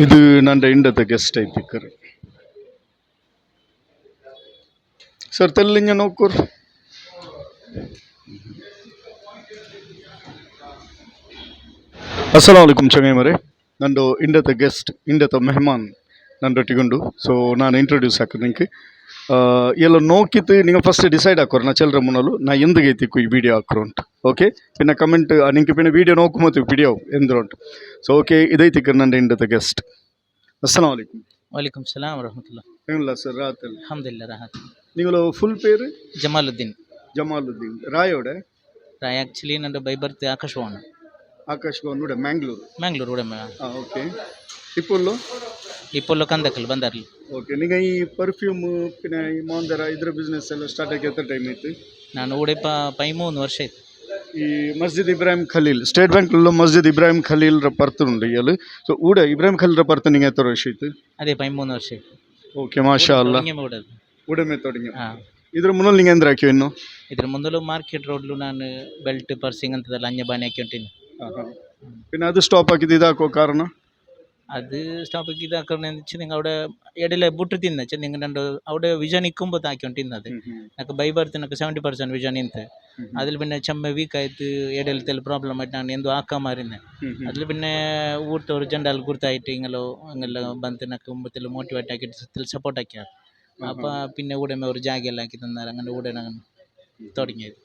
ಇದು ನನ್ನ ಇಂಡದ ಗೆಸ್ಟ್ ಐತಿ ಕರೆ ಸರ್ ತೆಲ್ಲಿಂಗ ನೋಕೂರ್ ಅಸ್ಸಲಾಮಲೈಕುಂ ಚಂಗೈ ಮರೆ ನಂದು ಇಂಡದ ಗೆಸ್ಟ್ ಇಂಡದ ಮೆಹಮಾನ್ ನನ್ನೊಟ್ಟಿಗುಂಡು ಸೊ ನಾನು ಇಂಟ್ರೊಡ್ಯೂಸ್ ಹಾಕೋದು ನಿಂಗೆ ಎಲ್ಲ ನೋಕಿತ್ತು ನೀವು ಫಸ್ಟ್ ಡಿಸೈಡ್ ಹಾಕೋರು ನಾ ಚೆಲ್ಲರ ಮುನ್ನಲು ನಾ ಎಂದಿಗೈತಿ ಈ ವಿಡಿಯೋ ಹಾಕೋರು ಉಂಟು ಓಕೆ ಪಿನ್ನ ಕಮೆಂಟ್ ನಿಂಗೆ ಪಿನ್ನ ವಿಡಿಯೋ ನೋಕು ವಿಡಿಯೋ ಎಂದ್ರು ಉಂಟು ಸೊ ಓಕೆ ಇದೈತಿ ನನ್ನ ಇಂಡದ ಗೆಸ್ಟ್ ಅಸ್ಸಲಾಂ ವಲೈಕುಂ वालेकुम सलाम रहमतुल्लाह ಏನಿಲ್ಲ ಸರ್ ರಾತಲ್ಲಿ अल्हम्दुलिल्लाह राहत ನಿಂಗಳು ಫುಲ್ ಪೇರು जमालुद्दीन ಜಮಾಲುದ್ದೀನ್ ರಾಯೋಡೆ राय एक्चुअली नंदु बೈ ಬರ್ತ್ ಆಕಾಶವಾಣಿ ಆಕಾಶ್ ಗೌನ್ನುಡ ಮ್ಯಾಂಗ್ಳೂರು ಮ್ಯಾಂಗ್ಳೂರು ಉಡೆ ಓಕೆ ಇಪ್ಪುಲ್ಲು ಇಪ್ಪೊಲ್ಲು ಕಂದಕಲ್ ಬಂದರ್ಲಿ ಓಕೆ ನಿಂಗೆ ಈ ಪರ್ಫ್ಯೂಮ್ ಪಿನ್ನ ಈ ಮಾಂದರ ಇದ್ರ ಬಿಸ್ನೆಸ್ ಎಲ್ಲ ಸ್ಟಾರ್ಟ್ ಆಗಿ ಎತ್ತ ಟೈಮ್ ಐತಿ ನಾನು ಉಡೆ 13 ವರ್ಷ ಆಯ್ತು ಈ ಮಸ್ಜಿದ್ ಇಬ್ರಾಹಿಂ ಖಲೀಲ್ ಸ್ಟೇಟ್ ಬ್ಯಾಂಕ್లో ಮಸ್ಜಿದ್ ಇಬ್ರಾಹಿಂ ಖಲೀಲ್ ರ ಪರ್ತುಂಡು ಇಯಲು ಸೊ ಊಡ ಇಬ್ರಾಹಿಂ ಖಲೀಲ್ ರ ಪರ್ತು ನಿಂಗೆ ಎತ್ತ ವರ್ಷ ಐತಿ ಅದೇ 13 ವರ್ಷ ಆಯ್ತು ಓಕೆ ಮಾಶಾ ಅಲ್ಲಾ ಉಡಮೆ ತೊಡಗಿ ಇದ್ರ ಮುನ್ನಲ್ ನಿಂಗೆ ಎಂದ್ರ ಹಾಕಿವ್ ಇನ್ನು ಇದ್ರ ಮುಂದಲು ಮಾರ್ಕೆಟ್ ರೋಡ್ಲು ನಾನು ಬೆಲ್ಟ್ ಪರ್ಸಿಂಗ್ ಅಂತದಲ್ಲ ಅಂಜ ಬಾಣಿ ಹಾಕಿ ಉಂಟಿನಿ പിന്നെ അത് സ്റ്റോപ്പ് ആക്കിയത് ഇതാക്കോ കാരണം അത് സ്റ്റോപ്പ് ആക്കി ഇതാക്കണം വെച്ച് നിങ്ങൾ അവിടെ ഇടയിലെ ബുട്ട് തിന്ന വെച്ചാൽ നിങ്ങൾ രണ്ട് അവിടെ വിജൻ ഇക്കുമ്പോൾ താക്കി ഉണ്ടിന്നത് నాకు బై బర్త్ నాకు 70% ವಿಜನ್ ಇಂತ അതിൽ പിന്നെ ചെമ്മ വീക്ക് ആയിട്ട് ഇടയിലത്തെ പ്രോബ്ലം ആയിട്ട് ನಾನು ಎಂದು ಹಾಕ ಮಾರಿನೆ അതിൽ പിന്നെ ಊರ್ತವ್ರು ಜಂಡಾಲ್ ಗುರ್ತಾയിട്ട് ಹಿಂಗೆಲ್ಲ ಬಂತು నాకు മുമ്പത്തിൽ മോട്ടിവേറ്റ് ആക്കിയിട്ട് സപ്പോർട്ട് ആക്കിയാ അപ്പോൾ പിന്നെ ഉടമ ഒരു ജാഗെല്ലാം ആക്കി തന്നാർ അങ്ങനെ ഉടനെ ನಾನು തുടങ്ങിയത്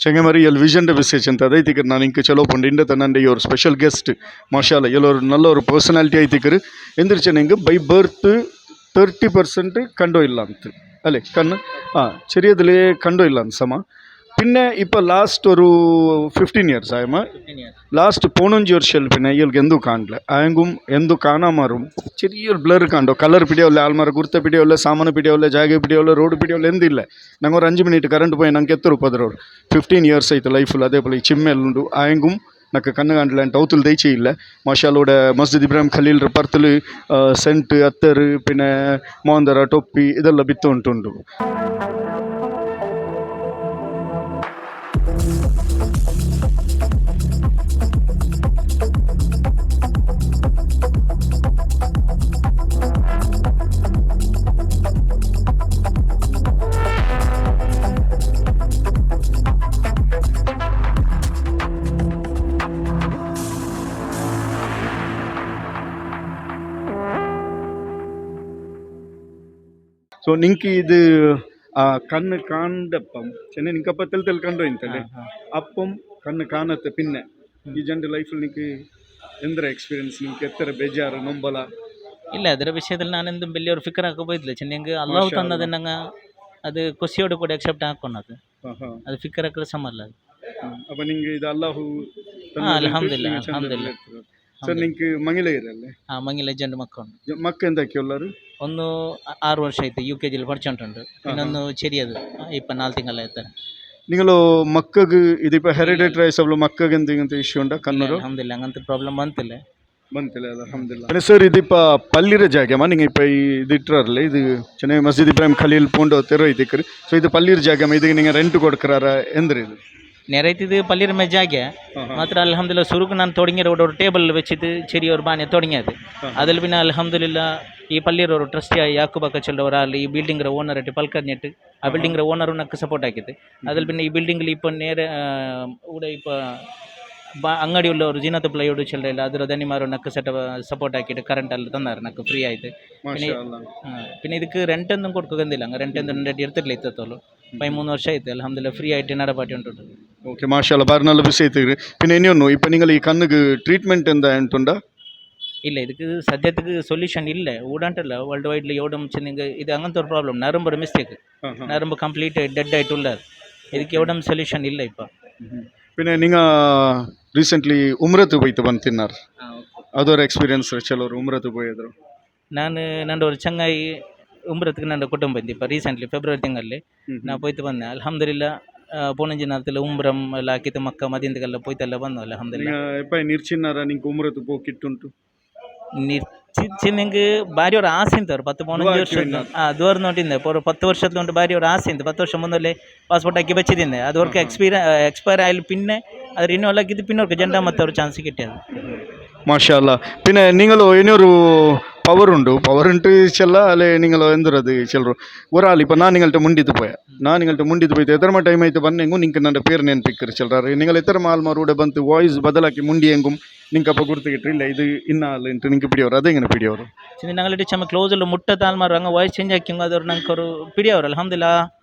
ചെങ്ങമറി ಇಲ್ಲಿ ವಿಷನ್ ವಿಶೇಷ ಅಂತ ಅದೈತಿ ನಾನು ಇಂಕ ಚಲೋ ಪಂಡು ಇಂಡ ತನ್ನಂಡೆ ಇವ್ರ ಸ್ಪೆಷಲ್ ಗೆಸ್ಟ್ ಮಾಶಾಲ್ಲ ಎಲ್ಲರು நல்ல ஒரு ಪರ್ಸನಾಲಿಟಿ ಐತಿಕರು ಎಂದಿರ್ಚೆ ನಿಂಗೆ ಬೈ ಬರ್ತ್ 30% കണ്ടോ ಇಲ್ಲ ಅಂತ ಅಲ್ಲೇ ಕಣ್ಣು ചെറിയതിലേ കണ്ടോ ಇಲ್ಲ ಅಂತ ಸಮ പിന്നെ ഇപ്പോൾ ലാസ്റ്റ് ഒരു 15 ഇയേഴ്സ് ആയമ്മ ലാസ്റ്റ് 15 വർഷം പിന്നെ ഇയാൾക്ക് എന്തു കാണില്ല ആയെങ്കും എന്തു കാണാമാറും ചെറിയൊരു ബ്ലർ കണ്ടോ കലർ പിടിയോല്ല ആൾമാരെ കുർത്ത പിടിയോല്ല സാമാನು പിടിയോಲ್ಲ ಜಾಗ പിടിയോಲ್ಲ ರೋಡ್ പിടിയോಲ್ಲ ಎಂದಿಲ್ಲ ನಂಗೆ ഒരു 5 ಮಿನಿಟ್ ಕರೆಂಟ್ പോയി ನಂಗೆ ಎತ್ತರು ಉಪದ್ರವ್ರು 15 ಇಯರ್ಸ್ ಆಯ್ತು ಲೈಫಲ್ಲಿ അതേപോലെ ഈ ചിമ്മെല്ലുണ്ട് ആയെങ്കും నాకు కన్ను కాంటలే అంటే అవుతులు దయచి ಇಲ್ಲ മാഷാലൂടെ മസ്ജിദ് ഇബ്രാഹിം ಖಲೀಲ್ ಪರ್ತಲ್ ಸೆಂಟ್ ಅತ್ತರ್ പിന്നെ മോന്തര ಟೊಪ್ಪಿ ಇದೆಲ್ಲ ಬಿತ್ತು ಉಂಟುಂಡು ಸೊ ನಿಂಗೆ ಇದು ಕಣ್ಣು ಕಾಂಡಪ್ಪಂ ಚೆನ್ನ ನಿಂಕಪ್ಪ ತೆಲ್ ಕಂಡು ಇಂತಲ್ಲಿ ಅಪ್ಪಂ ಕಣ್ಣು ಕಾಣತ್ತೆ ಪಿನ್ನೆ ಈ ಜನರ ಲೈಫಲ್ಲಿ ನಿಂಗೆ ಎಂದ್ರ ಎಕ್ಸ್ಪೀರಿಯನ್ಸ್ ನಿಂಗೆ ಎತ್ತರ ಬೇಜಾರು ನೊಂಬಲ ഇല്ല ಅದರ ವಿಷಯದಲ್ಲಿ ನಾನೆಂದು വലിയൊരു ಫಿಕರ್ ಹಾಕೋಬೋದಿಲ್ಲ ಚೆನ್ನಂಗೆ ಅಲ್ಲಾಹು ತಂದದ ನಂಗೆ ಅದು ಖುಷಿಯೋಡು ಕೂಡ ಎಕ್ಸೆಪ್ಟ್ ಹಾಕೊನದು ಅದು ಫಿಕರ್ ಹಾಕಲು ಸಮಲ್ಲ ಅಪ್ಪ ನಿಂಗೆ ಇದು ಅಲ್ಲಾಹು ಅಲ್ಹಮ್ದುಲಿಲ್ಲಾಹ್ ಅಲ್ಹಮ್ದುಲಿಲ್ಲಾಹ್ ಸರ್ ನಿಂಗೆ ಮಂಗಿಲೆ ಇರಲ್ಲ ಮಂಗಿಲೆ ಜಂಡು ಮಕ್ಕಳು ಮಕ್ಕ ಎಂತಕ್ಕೆ ಎಲ್ಲರೂ ಒಂದು 6 ವರ್ಷ ಆಯ್ತು UKG പഠിച്ചോണ്ടുണ്ട് ಇನ್ನೊಂದು ചെറിയത് ഇപ്പം 4 ತಿಂಗಳಾಯ್ತು നിങ്ങൾ മക്കൾക്ക് ഇതിപ്പോൾ ಹೆರಿಡೇಟರಿ ಆಯ್ಸಬ್ಲು ಮಕ್ಕಗೆ ಎಂತ ಇಶ್ಯೂ ಉಂಟಾ ಕಣ್ಣೂರು ಅಲ್ಹಮ್ದುಲಿಲ್ಲಾಹ್ അങ്ങനത്തെ ಪ್ರಾಬ್ಲಮ್ ಬಂತಿಲ್ಲ ಅಲ್ಹಮ್ದುಲಿಲ್ಲಾಹ್ ಸರ್ ഇതിപ്പോ പള്ളിയുടെ ಜಾಗಮ್ಮ നിങ്ങൾ ഇപ്പോൾ ഇത് ഇട്ടറല്ലേ ഇത് ചെന്നൈ മസ്ജിദ് ഇബ്രാഹിം ಖಲೀಲ್ പൂണ്ടോ ತೆರೋ ಇದಕ್ಕೆ ಸೊ ಇದು ಪಳ್ಳಿರ ಜಾಗಮ್ಮ ಇದಕ್ಕೆ നിങ്ങൾ ರೆಂಟ್ ಕೊಡ್ಕರಾರ ಎಂದ್ರೆ ಇದು ನೆರೈತಿದ್ದು ಪಲ್ಲಿರ ಜಾಗೆ ಮಾತ್ರ ಅಲ್ಹಮ್ದುಲಿಲ್ಲಾಹ್ ಸುರುಕು ನಾನು ತೊಡಗಿರೋ ഒരു ടേബിൾ വെച്ചിട്ട് ചെറിയൊരു ബാനെ തുടങ്ങിയത് അതിൽ പിന്നെ അൽഹംദുലില്ലാഹ് ഈ പള്ളിയുടെ ഒരു ട്രസ്റ്റി യാക്കൂബ് ചെല്ലുന്ന ഒരാൾ ഈ ബിൽഡിംഗിൻ്റെ ഓണറായിട്ട് പൽക്കറിഞ്ഞിട്ട് ആ ബിൽഡിംഗിൻ്റെ ഓണറും നമുക്ക് സപ്പോർട്ട് ആക്കിയത് അതിൽ പിന്നെ ഈ ബിൽഡിംഗിൽ ഇപ്പം നേരെ ഇവിടെ ഇപ്പോൾ ಅಂಗಡಿയുള്ള ಅವರು ಜೀನತ್ ಪ್ಲೈವುಡ್ ಚೆಲ್ಲಲ್ಲ ಅದರ ದನಿಮಾರು ನಕ್ಕೆ ಸಪೋರ್ಟ್ ಹಾಕಿಟ್ಟು ಕರೆಂಟ್ ಅಲ್ಲಿ ತಂದಾರೆ ನಕ್ಕೆ ಫ್ರೀ ಆಯ್ತು പിന്നെ ಇದಕ್ಕೆ ರೆಂಟ್ ഒന്നും കൊടുക്കുന്നില്ല അങ്ങ് ರೆಂಟ್ ഒന്നും ರೆಂಟ್ ಇರ್ತಿರ್ಲಿಲ್ಲ ಇತ್ತಲ್ಲ 13 ವರ್ಷ ಆಯ್ತು ಅಲ್ಹಮ್ದುಲಿಲ್ಲಾಹ್ ಫ್ರೀ ಆയിട്ട് ನಡಪಾಟಿ ಉಂಟು ಓಕೆ ಮಾಶಾಅಲ್ಲಾ ಬಾರಿ നല്ല ವಿಷಯ പിന്നെ ಇನ್ನೊಂದು ಇಪ್ಪ നിങ്ങൾ ಈ ಕಣ್ಣಿಗೆ ಟ್ರೀಟ್ಮೆಂಟ್ എന്താ ಉಂಟುಂಡಾ ಇಲ್ಲ ಇದಕ್ಕೆ ಸದ್ಯಕ್ಕೆ ಸೊಲ್ಯೂಷನ್ ಇಲ್ಲ ಊಡಂಟಲ್ಲ ವರ್ಲ್ಡ್ ವೈಡ್ಲಿ ಎವಡಂ ಚೆನ್ನಿಂಗ್ ಇದು അങ്ങനത്തെ ഒരു ಪ್ರಾಬ್ಲಮ್ ನರಂಬರ್ ಮಿಸ್ಟೇಕ್ ನರಂಬರ್ ಕಂಪ್ಲೀಟ್ ಡೆಡ್ ಆಯ್ತುಲ್ಲ ಇದಕ್ಕೆ ಎವಡಂ ಸೊಲ್ಯೂಷನ್ ಇಲ್ಲ ಇಪ್ಪ പിന്നെ നിങ്ങൾ റീസെൻ്റ്ലി ഉംറത്ത് പോയിട്ട് ಬಂತಿన్నారు ಅದರ ಎಕ್ಸ್ಪೀರಿಯನ್ಸ್ ಚಲೋರು ಉಮ್ರತ್ പോಯದ್ರು ನಾನು ನಂದು ஒரு ಚಂಗಾಯಿ ಉಮ್ರತ್ಗೆ ನಂದು ಕುಟುಂಬ ಬಂದಿ ಇಪ್ಪ ರೀಸೆಂಟ್ಲಿ ಫೆಬ್ರವರಿ ತಿಂಗಳಲ್ಲಿ ನಾ പോയിട്ട് ಬಂದೆ ಅಲ್ಹಮ್ದುಲಿಲ್ಲಾಹ್ ಪೋಣಂಜಿ ನಾಲ್ತೆಲ್ಲ ಉಮ್ರಂ ಎಲ್ಲ ಹಾಕಿತ್ತು ಮಕ್ಕ ಮದಿಂದಗೆಲ್ಲ പോയിട്ടെಲ್ಲ ಬಂದು ಅಲ್ಹಮ್ದುಲಿಲ್ಲಾಹ್ ಎಪ್ಪ ನಿರ್ಚಿನ್ನಾರ ನಿಂಗೆ ಉಮ್ರತ್ ಹೋಗಿಟ್ಟುಂಟು ನಿರ್ಚಿನೆಂಗೆ ಭಾರಿ ഒരു ആശയുണ്ട് 10-15 വർഷം ദൂരം നോട്ടിരുന്നത് ഇപ്പോൾ ഒരു 10 വർഷത്തിലുണ്ട് ഭാരി ഒരു ആശയുണ്ട് 10 വർഷം മുന്നല്ലേ പാസ്പോർട്ട് ആക്കി വെച്ചിരുന്നത് അതവർക്ക് എക്സ്പയർ ആയാലും പിന്നെ അത് റിന്യൂവൽ ആക്കിയിട്ട് പിന്നെ അവർക്ക് രണ്ടാമത്തെ ഒരു ചാൻസ് കിട്ടിയത് മാഷാ അല്ലാ. പിന്നെ നിങ്ങൾ ഇനിയൊരു പവറുണ്ട് പവറുണ്ട് ചെല്ല അല്ലെ നിങ്ങൾ എന്തൊരത് ചെല്ലರು ഒരാൾ ഇപ്പം ഞാൻ നിങ്ങളുടെ മുണ്ടിത്ത് പോയ ನಾನು ನಿങ്ങളുടെ ಮುಂದಿದ್ದು ಹೋಯ್ತು ಎದರ ಟೈಮ್ ಆಯ್ತು ಬನ್ನೆಂಗು ನಿಂಗೆ ನನ್ನ ಪೇರು ನೆನಪಿಕ್ಕರು ಚೆಲ್ಲಾರು നിങ്ങൾ എത്ര മാൽമാരൂടെ ಬಂತು ವಾಯ್ಸ್ ಬದಲಾಕಿ ಮುಂಡಿಯೆಂಗುം നിങ്ങൾക്ക് അപ്പോൾ കൊടുത്തിട്ടില്ല ഇത് ഇന്ന ആളുണ്ട് നിങ്ങൾക്ക് പിടിയವರು അതെങ്ങനെ പിടിയವರು ചെന്ന് ഞങ്ങളുടെ ചമ്മ ക്ലോസിൽ മുട്ട താൽമാർ അങ്ങ് വായിസ് ചേഞ്ച് ആക്കിയെങ്കിൽ അതൊരു ഞങ്ങൾക്ക് ഒരു പിടിയവർ അൽഹംദുലില്ലാ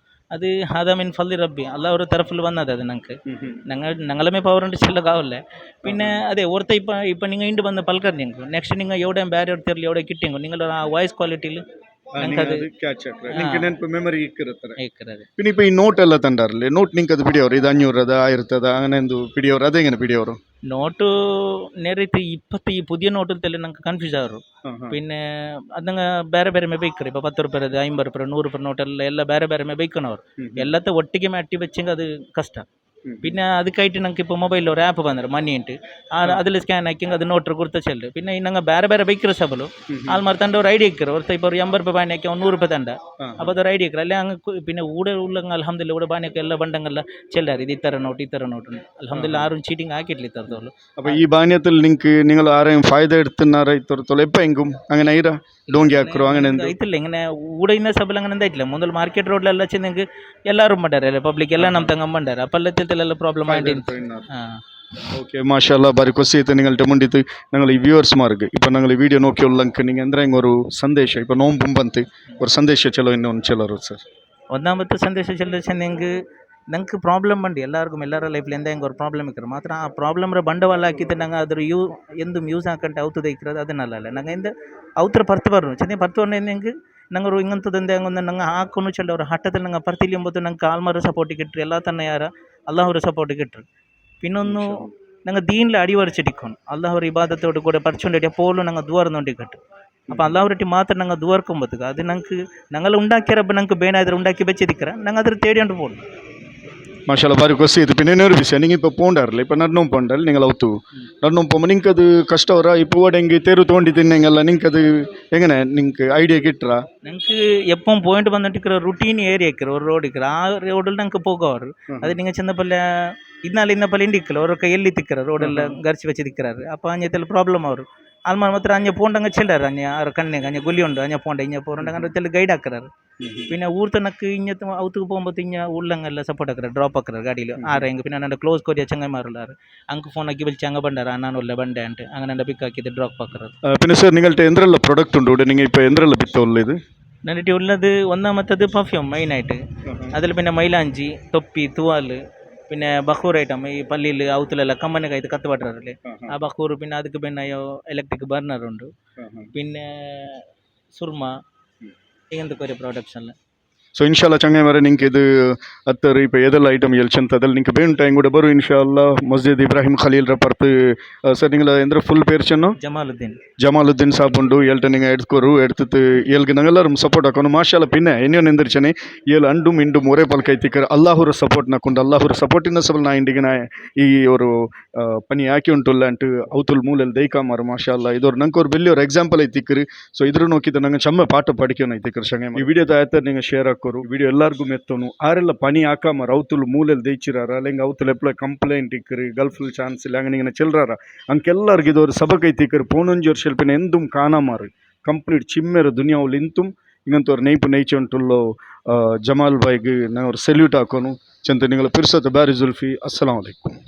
അത് ഹാദാമിൻ ഫല്ലി റബ്ബി അല്ല ഒരു തരഫിൽ വന്നത് അത് ഞങ്ങൾക്ക് ഞങ്ങളുമേ പവർ ഉണ്ട് ചെല്ലകാവില്ല പിന്നെ അതെ ഓർത്ത ഇപ്പം നിങ്ങൾ ഇണ്ട് വന്ന് പൽക്കർ ഞങ്ങൾക്ക് നെക്സ്റ്റ് നിങ്ങൾ എവിടെ ಬೇರೆ ಇರ್ತಿರಲಿ ಎവിടെ ಕಿಟ್ಟಿಂಗು ನಿങ്ങളുടെ ಆ ವಾಯ್ಸ್ ಕ್ವಾಲಿಟಿಲಿ ഞങ്ങൾക്ക് അത് ಕ್ಯಾಚ್ ಆಗ್ತದೆ ನಿಂಗೆ ನೆನಪು ಮೆಮರಿ ಇಕ್ಕಿರುತ್ತಾರೆ ഏക്കറത് പിന്നെ ഇപ്പോൾ ഈ നോട്ടെಲ್ಲ ತಂದಾರല്ലേ ನೋಟ್ ನಿಂಗೆ ಅದು പിടിയವರು ಇದು 500 ಅದ 1000 ಅದ അങ്ങനെ എന്തു പിടിയವರು അതെങ്ങനെ പിടിയವರು നോട്ട് നേരത്തെ ഇപ്പത്തെ ഈ പുതിയ നോട്ടിൽ ഞങ്ങൾക്ക് കൺഫ്യൂസ് ആകും പിന്നെ അതಂಗ ಬೇರೆ ಬೇರೆ ಮೇ ಬೇಕ್ರಿ ഇപ്പോൾ 10 ರೂಪಾಯಿದು 50 ರೂಪಾಯಿ 100 ರೂಪಾಯಿ ನೋಟೆಲ್ಲ ಬೇರೆ ಬೇರೆ ಮೇ ಬೇಕನವರು ಎಲ್ಲತ್ತ ಒಟ್ಟಿಗೆ ಅಟ್ಟಿ വെച്ചെങ്കിൽ അത് കഷ്ടം പിന്നെ ಅದಕ್ಕಾയിട്ട് ನಂಗೆ ഇപ്പോൾ ಮೊಬೈಲ್ ஒரு ಆ್ಯಪ್ ಬಂದ್ರೆ ಮನಿ ಉಂಟು அதில் ಸ್ಕ್ಯಾನ್ ಹಾಕಿಂಗ್ ಅದು ನೋಟ್ರು ಗುರ್ತ ಚೆಲ್ಲು പിന്നെ ನಂಗೆ ಬೇರೆ ಬೇರೆ ಬೈಕ್ರ ಸಬಲು ಆಲ್ಮಾರ್ ತಂಡ ஒரு ஐடியா இருக்கிற ஒருத்தர் இப்போ ஒரு 80 ರೂಪಾಯಿ ಬಾಣಿ ಹಾಕಿ 100 ರೂಪಾಯಿ ತಂಡ അപ്പോൾ അതൊരു ഐഡിയ இருக்கிற അല്ലെ അങ്ങ് പിന്നെ ഊടെ ഉള്ളങ്ങ് അൽഹംദുലില്ലാ ഇവിടെ ബാണിയൊക്കെ ಎಲ್ಲ ಬಂಡಂಗೆಲ್ಲ ಚೆಲ್ಲಾರು ಇದು ಈ ಥರ ನೋಟು അൽഹംദുലില്ലാ ആരും ചീറ്റിംഗ് ആക്കിയിട്ടില്ല ഇത്തരത്തോളം അപ്പോൾ ഈ ബാന്യത്തിൽ നിങ്ങൾക്ക് നിങ്ങൾ ആരെയും ഫായ്ദ എടുത്തുന്നാറ ഇത്തരത്തോളം എപ്പോൾ എങ്കും അങ്ങനെ ഐര ഡോങ്കി ആക്കറോ അങ്ങനെ എന്ത് ಆಯ್ತಿಲ್ಲ ಇങ്ങനെ ಊಡ ಇನ್ನ ಸಬಲ್ അങ്ങനെ എന്തായിട്ടില്ല ಮುಂದಲ್ ಮಾರ್ಕೆಟ್ ರೋಡ್ಲೆಲ್ಲ ಚೆಂದಂಗೆ ಎಲ್ಲರೂ ಬಂಡಾರೆ ಪಬ್ಲಿಕ್ ಎಲ್ಲ ನಮ್ಮ ತಂಗ ಬಂಡಾರೆ ಅಪ್ಪಲ್ಲತ್ತೆಲ್ಲ ಪ್ರಾಬ್ಲಮ್ ಆಗಿ ಹಾಂ ഓക്കെ മാഷാല്ലാ ബാരി കൊസ്സീത്ത് നിങ്ങളുടെ മുണ്ടിത്ത് ഞങ്ങൾ ഈ വ്യൂവേഴ്സ്മാർക്ക് ഇപ്പം ഞങ്ങൾ ഈ വീഡിയോ നോക്കിയുള്ളക്ക് നിങ്ങൾ എന്തെങ്കിലും ഒരു സന്ദേശം ഇപ്പം നോമ്പും ಬಂತು ഒരു സന്ദേശം ചെലോ ಇನ್ನೊಂದು ചെല്ലರು ಸರ್ ഒന്നാമത്തെ സന്ദേശം ചെല്ലുവെച്ചെങ്കിൽ ഞങ്ങൾക്ക് പ്രോബ്ലം ഉണ്ട് എല്ലാവർക്കും എല്ലാവരുടെ ലൈഫിൽ എന്തെങ്കിലും ഒരു പ്രോബ്ലം ഇരിക്കും മാത്രം ആ പ്രോബ്ലം ಬಂಡವಾಳ ಹಾಕಿದ್ದು ഞങ്ങൾ ಅದ್ರ എന്തും യൂസ് ആക്കണ്ട ഔത്ത് ഇരിക്കുന്നത് അത് നല്ലതല്ല ഞങ്ങൾ എന്ത് ഔത്ര ಪರ್ತು ಬರೋಣ ಚೆನ್ನ ಪರ್ತು പറഞ്ഞെങ്കിൽ ഞങ്ങൾ ഇങ്ങനത്തെ എന്തെങ്കിലും ഞങ്ങൾ ಹಾಕೊಂಡು ಚೆಲ್ಲ ಅವ್ರ ಹಟ್ಟದಲ್ಲಿ ഞങ്ങൾ ಪರ್ತಿಲಿಂಬತ್ತು ഞങ്ങൾക്ക് ആൾമാരുടെ സപ്പോർട്ട് കിട്ടും എല്ലാ തന്നെ ಯಾರ അള്ളാഹുവിൻ്റെ സപ്പോർട്ട് കിട്ടും പിന്നൊന്നു ഞങ്ങൾ ദീനിൽ അടിവരച്ചിരിക്കണം അള്ളാഹുവിൻ്റെ ഇബാദത്തോട് കൂടെ പഠിച്ചുകൊണ്ടിട്ട് എപ്പോഴും ഞങ്ങൾ ദുവാർന്നുകൊണ്ടേ കിട്ടും അപ്പോൾ അള്ളാഹുരട്ടി മാത്രം ഞങ്ങൾ ദുവാർക്കുമ്പോഴത്തേക്ക് അത് ഞങ്ങൾ ഉണ്ടാക്കിയ റബ്ബ് ഞങ്ങൾക്ക് ಬೇನಾದ್ರೆ ഉണ്ടാക്കി വെച്ചിരിക്കുക ഞങ്ങൾ അതിൽ തേടിയോണ്ട് പോകുന്നു മാഷാല്ലാ ബാരി കൊസ്സീത്ത് പിന്നെ ಇನ್ನೊരു വിഷയം നിങ്ങൾ ഇപ്പോൾ പോണ്ടാറില്ല ഇപ്പം നಡ್ನೋಂ പോണ്ടല്ല നിങ്ങൾ ഔത്തു നಡ್ನೋಂ പോകുമ്പോൾ നിങ്ങൾക്ക് അത് കഷ്ടവರ ഇപ്പോൾ ഓടെങ്കിൽ തെരു തോണ്ടി തിന്നെങ്കല്ല നിങ്ങൾക്ക് അത് എങ്ങനെ നിങ്ങൾക്ക് ഐഡിയ കിട്ടുക ഞങ്ങൾക്ക് എപ്പം പോയിന്റ് വന്നിട്ട് റുട്ടീൻ ഏരിയ ഇരിക്കും ഒരു ರೋಡ್ ഇരിക്കും ആ ರೋഡിൽ ഞങ്ങൾക്ക് പോകാറ് അത് നിങ്ങൾ ചെന്നപ്പോൾ ಇನ್ನಪಲ್ಲ ಇಂಡಿಕ್ಕಲ್ಲ ಅವ್ರ ಕೈಯಲ್ಲಿ ತಿಕ್ಕರ ರೋಡೆಲ್ಲ ಗರ್ಚಿ വെച്ച് ತಿಕ್ಕರಾರು അപ്പോൾ ಅಂಜೆಲ್ಲ ಪ್ರಾಬ್ಲಮ್ ಅವರು ಆಲ್ಮಾರ್ ಮಾತ್ರ ಅಂಜೆ ಪೋಂಡಂಗೆ ಚೆಲ್ಲಾರು ಅಂಜೆ ಅವ್ರ ಕಣ್ಣಿಗೆ ಅಂಜೆ ಗುಲಿ ಉಂಡು ಅಂಜೆ ಪೋಂಡ ಇಂಜೆ ಪೋರಂಡಂಗೆ ಅಂತೆಲ್ಲ ಗೈಡ್ ಹಾಕರಾರು പിന്നെ ഊർത്തനക്ക് ഇങ്ങനത്തെ ഔത്തുക്ക് പോകുമ്പോൾ ഇങ്ങനെ ഉള്ളങ്ങെല്ലാം സപ്പോർട്ട് ആക്കറ ഡ്രോപ്പ് ആക്കറ ഗാഡിയിൽ ആരെങ്കിൽ പിന്നെ എൻ്റെ ക്ലോസ് കൊരിയ ചങ്ങന്മാരുള്ളാറ് അങ്ങ് ഫോൺ ആക്കി വിളിച്ച് അങ്ങ് ബണ്ടാറ് അണ്ണാനുള്ള ബണ്ട ഉണ്ട് അങ്ങനെ എൻ്റെ പിക്ക് ആക്കിയത് ഡ്രോപ്പ് ആക്കറത് പിന്നെ സർ നിങ്ങളുടെ എന്തെല്ലാം പ്രൊഡക്റ്റ് ഉണ്ട് ഇവിടെ നിങ്ങൾ ഇപ്പോൾ എന്തെല്ലാം ಬಿತ್ತೋಲ್ಲ ഇത് എന്നിട്ട് ഉള്ളത് ഒന്നാമത്തത് പെർഫ്യൂം മെയിനായിട്ട് അതിൽ പിന്നെ മൈലാഞ്ചി തൊപ്പി തുവാല് പിന്നെ ബഖൂർ ഐറ്റം ഈ പള്ളിയിൽ ഔത്തിലെല്ലാം കമ്മനൊക്കെ ഇത് കത്ത് പറ്റാറില്ലേ ആ ബഖൂർ പിന്നെ അതിക്ക് പിന്നെ ഇലക്ട്രിക് ബർണറുണ്ട് പിന്നെ സുർമ ഇങ്ങനത്തെ കുറേ പ്രോഡക്ട്സ് എല്ലാം ಸೊ ಇನ್ಶಾಲ್ಲ ಚಂಗೆ ಮರ ನಿಂಗೆ ಇದು ಹತ್ತರ ಇಪ್ಪ ಏದೆಲ್ಲ ಐಟಮ್ ಎಲ್ಚಂತದಲ್ಲಿ ನಿಂಗೆ ಬೇನ್ ಟೈಮ್ ಕೂಡ ಬರು ಇನ್ಶಾಲ್ಲ ಮಸ್ಜಿದ್ ಇಬ್ರಾಹಿಂ ಖಲೀಲ್ರ ಪರ್ತು ಸರ್ ನಿಂಗಳ ಎಂದ್ರೆ ಫುಲ್ ಪೇರ್ ಚೆನ್ನು ജമാലുദ്ദീൻ സാബുണ്ട് ഏൽട്ട് നിങ്ങൾ എടുക്കോറു എടുത്തിട്ട് ഏൽക്ക് ഞങ്ങളെല്ലാവരും സപ്പോർട്ട് ആക്കണം മാഷാല്ല പിന്നെ ಇನ್ನೊಂದು ಎಂದಿರ್ಚನೆ ಏಳು ಅಂಡುം ಇಂಡುം ಒರೇ ಪಲ್ಕೈತಿಕ್ಕರ್ ಅಲ್ಲಾಹುರ ಸಪೋರ್ಟ್ ನಾಕೊಂಡು ಅಲ್ಲಾಹುರ ಸಪೋರ್ಟಿನ ಸಬಲ್ ನಾ ಇಂಡಿಗೆ ಈ ഒരു പനി ആക്കി ഉണ്ടുള്ള ಅಂಟು ಔತುಲ್ ಮೂಲೆಯಲ್ಲಿ ದೈಕಾಮಾರು ಮಾಷಾಲ್ಲ ಇದೊರು ನಂಗೆ ഒരു വലിയൊരു എക്സാമ്പിൾ ಐತಿಕ್ಕರು ಸೊ ಇದ್ರ ನೋಕಿದ್ರೆ ನಂಗೆ ಚಮ್ಮ ಪಾಠ പഠിക്കണം ಐತಿಕ್ಕರು ಶಂಗೆ ಈ ವಿಡಿಯೋದ ಆಯ್ತು നിങ്ങൾ ഷെയർ ಹಾಕೋರು ವಿಡಿಯೋ ಎಲ್ಲರಿಗೂ ಎತ್ತೋನು ಆರೆಲ್ಲ ಪನಿ ಹಾಕಾಮಾರ ಔತುಲ್ ಮೂಲೆಯಲ್ಲಿ ದೈಚಿರಾರ അല്ലെങ്കിൽ ಔತುಲ್ ಎಪ್ಲ ಕಂಪ್ಲೇಂಟ್ ಇಕ್ಕರು ಗಲ್ಫಿಲ್ ಚಾನ್ಸ್ ಇಲ್ಲ അങ്ങനെ ഇങ്ങനെ ചെല്ലറാರ ಅಂಕೆಲ್ಲರಿಗೂ ಇದೊರು ಸಬಕ್ ಐತಿಕ್ಕರು ಪೋನೊಂಜಿ ವರ್ಷ പിന്നെ എന്തും കാണാമാറ് ಕಂಪ್ಲೀಟ್ ಚಿಮ್ಮೆರ ದುನಿಯಾವುಲ್ ಇಂತುം ഇങ്ങനത്തെ ഒരു നെയ്പ്പ് നെയ്ച്ചുകൊണ്ടുള്ള ജമാൽ ഭായിക്ക് ഞാൻ ഒരു സല്യൂട്ട് ആക്കുന്നു ചെന്ന് നിങ്ങൾ പിർസത്ത് ബാരി സുൽഫി അസ്സലാമു അലൈക്കും